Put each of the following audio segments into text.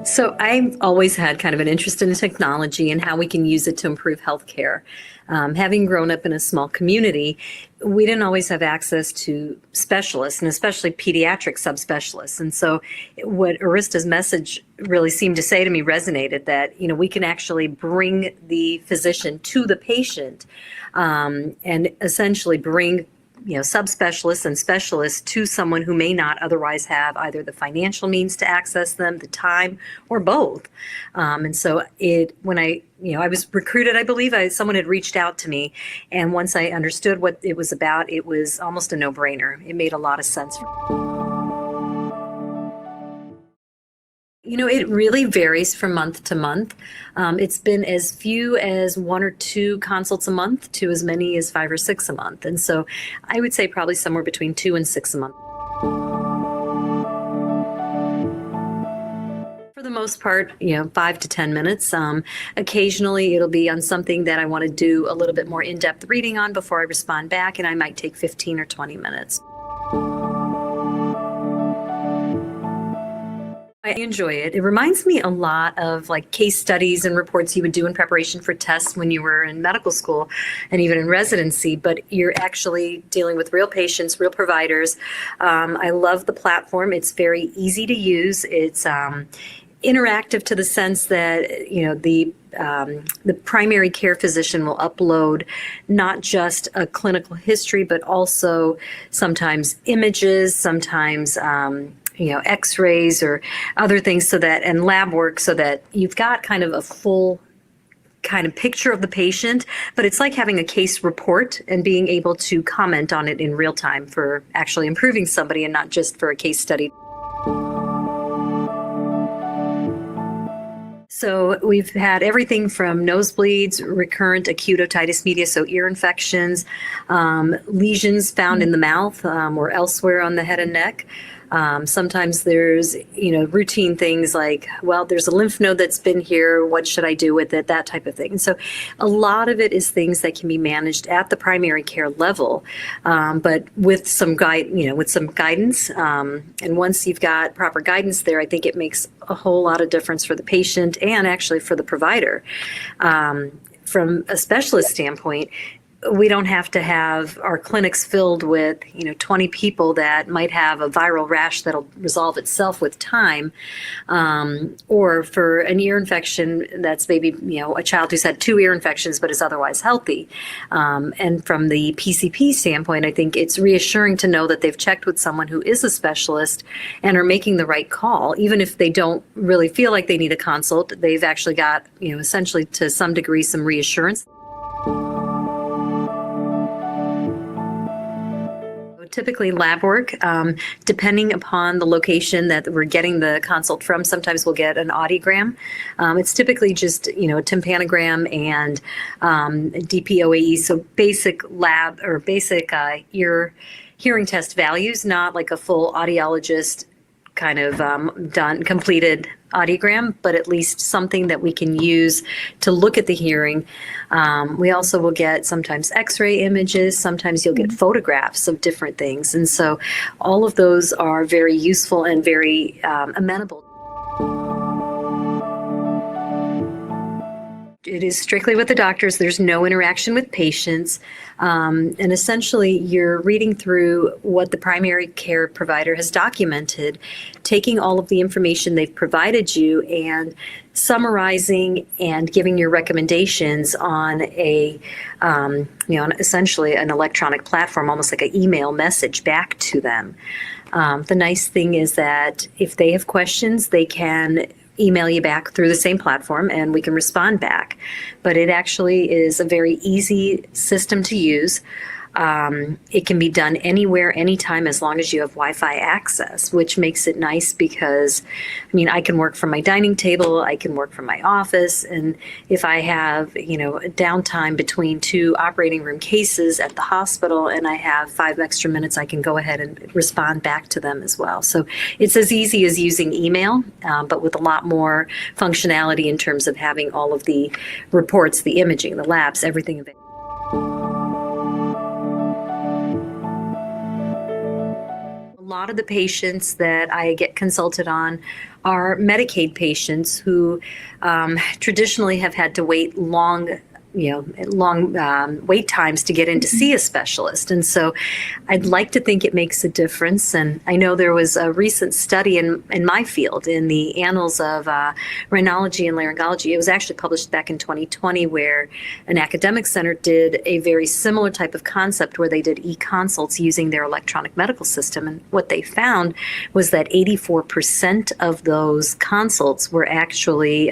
So I've always had kind of an interest in technology and how we can use it to improve healthcare. Having grown up in a small community, we didn't always have access to specialists, and especially pediatric subspecialists. And so what Arista's message really seemed to say to me resonated, that we can actually bring the physician to the patient, and essentially bring subspecialists and specialists to someone who may not otherwise have either the financial means to access them, the time, or both. And so when I was recruited, I believe someone had reached out to me, and once I understood what it was about, it was almost a no-brainer. It made a lot of sense. It really varies from month to month. It's been as few as 1 or 2 consults a month to as many as 5 or 6 a month. And so I would say probably somewhere between 2 and 6 a month. For the most part, 5 to 10 minutes. Occasionally it'll be on something that I want to do a little bit more in-depth reading on before I respond back, and I might take 15 or 20 minutes. I enjoy it. It reminds me a lot of case studies and reports you would do in preparation for tests when you were in medical school and even in residency, but you're actually dealing with real patients, real providers. I love the platform. It's very easy to use. It's interactive to the sense that, the primary care physician will upload not just a clinical history, but also sometimes images, sometimes x-rays or other things, and lab work, so that you've got kind of a full kind of picture of the patient, but it's like having a case report and being able to comment on it in real time for actually improving somebody and not just for a case study. So we've had everything from nosebleeds, recurrent acute otitis media, so ear infections, lesions found in the mouth or elsewhere on the head and neck. Sometimes there's, routine things like, well, there's a lymph node that's been here. What should I do with it? That type of thing. And so a lot of it is things that can be managed at the primary care level, but with some guidance. And once you've got proper guidance there, I think it makes a whole lot of difference for the patient and actually for the provider. From a specialist standpoint, we don't have to have our clinics filled with 20 people that might have a viral rash that'll resolve itself with time, or for an ear infection that's maybe a child who's had 2 ear infections but is otherwise healthy. And from the PCP standpoint, I think it's reassuring to know that they've checked with someone who is a specialist and are making the right call. Even if they don't really feel like they need a consult, they've actually got essentially to some degree some reassurance. Typically lab work, depending upon the location that we're getting the consult from. Sometimes we'll get an audiogram. It's typically just, a tympanogram and DPOAE, so basic lab or basic ear hearing test values, not like a full audiologist kind of completed audiogram, but at least something that we can use to look at the hearing. We also will get sometimes x-ray images, sometimes you'll get photographs of different things. And so all of those are very useful and very amenable. It is strictly with the doctors. There's no interaction with patients. And essentially, you're reading through what the primary care provider has documented, taking all of the information they've provided you and summarizing and giving your recommendations on on essentially an electronic platform, almost like an email message back to them. The nice thing is that if they have questions, they can email you back through the same platform and we can respond back. But it actually is a very easy system to use. It can be done anywhere, anytime, as long as you have Wi-Fi access, which makes it nice because, I mean, I can work from my dining table, I can work from my office, and if I have, a downtime between two operating room cases at the hospital and I have 5 extra minutes, I can go ahead and respond back to them as well. So it's as easy as using email, but with a lot more functionality in terms of having all of the reports, the imaging, the labs, everything available. A lot of the patients that I get consulted on are Medicaid patients who traditionally have had to wait long wait times to get in to see a specialist. And so I'd like to think it makes a difference. And I know there was a recent study in my field, in the Annals of Rhinology and Laryngology. It was actually published back in 2020, where an academic center did a very similar type of concept where they did e-consults using their electronic medical system. And what they found was that 84% of those consults were actually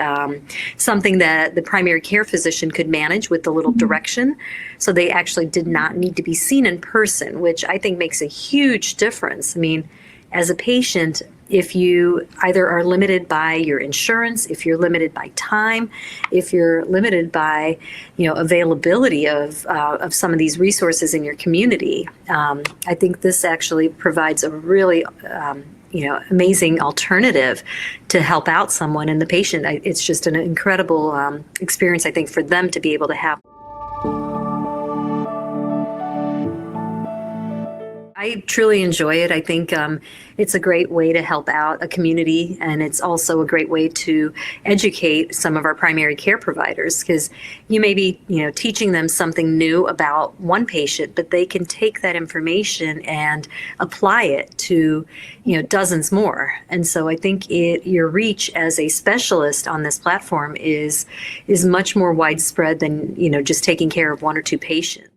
something that the primary care physician could manage with a little direction. So they actually did not need to be seen in person, which I think makes a huge difference. I mean, as a patient, if you either are limited by your insurance, if you're limited by time, if you're limited by, availability of some of these resources in your community, I think this actually provides a really amazing alternative to help out someone and the patient. It's just an incredible experience, I think, for them to be able to have. I truly enjoy it. I think it's a great way to help out a community, and it's also a great way to educate some of our primary care providers, because you may be, teaching them something new about one patient, but they can take that information and apply it to, dozens more. And so I think your reach as a specialist on this platform is much more widespread than, just taking care of one or two patients.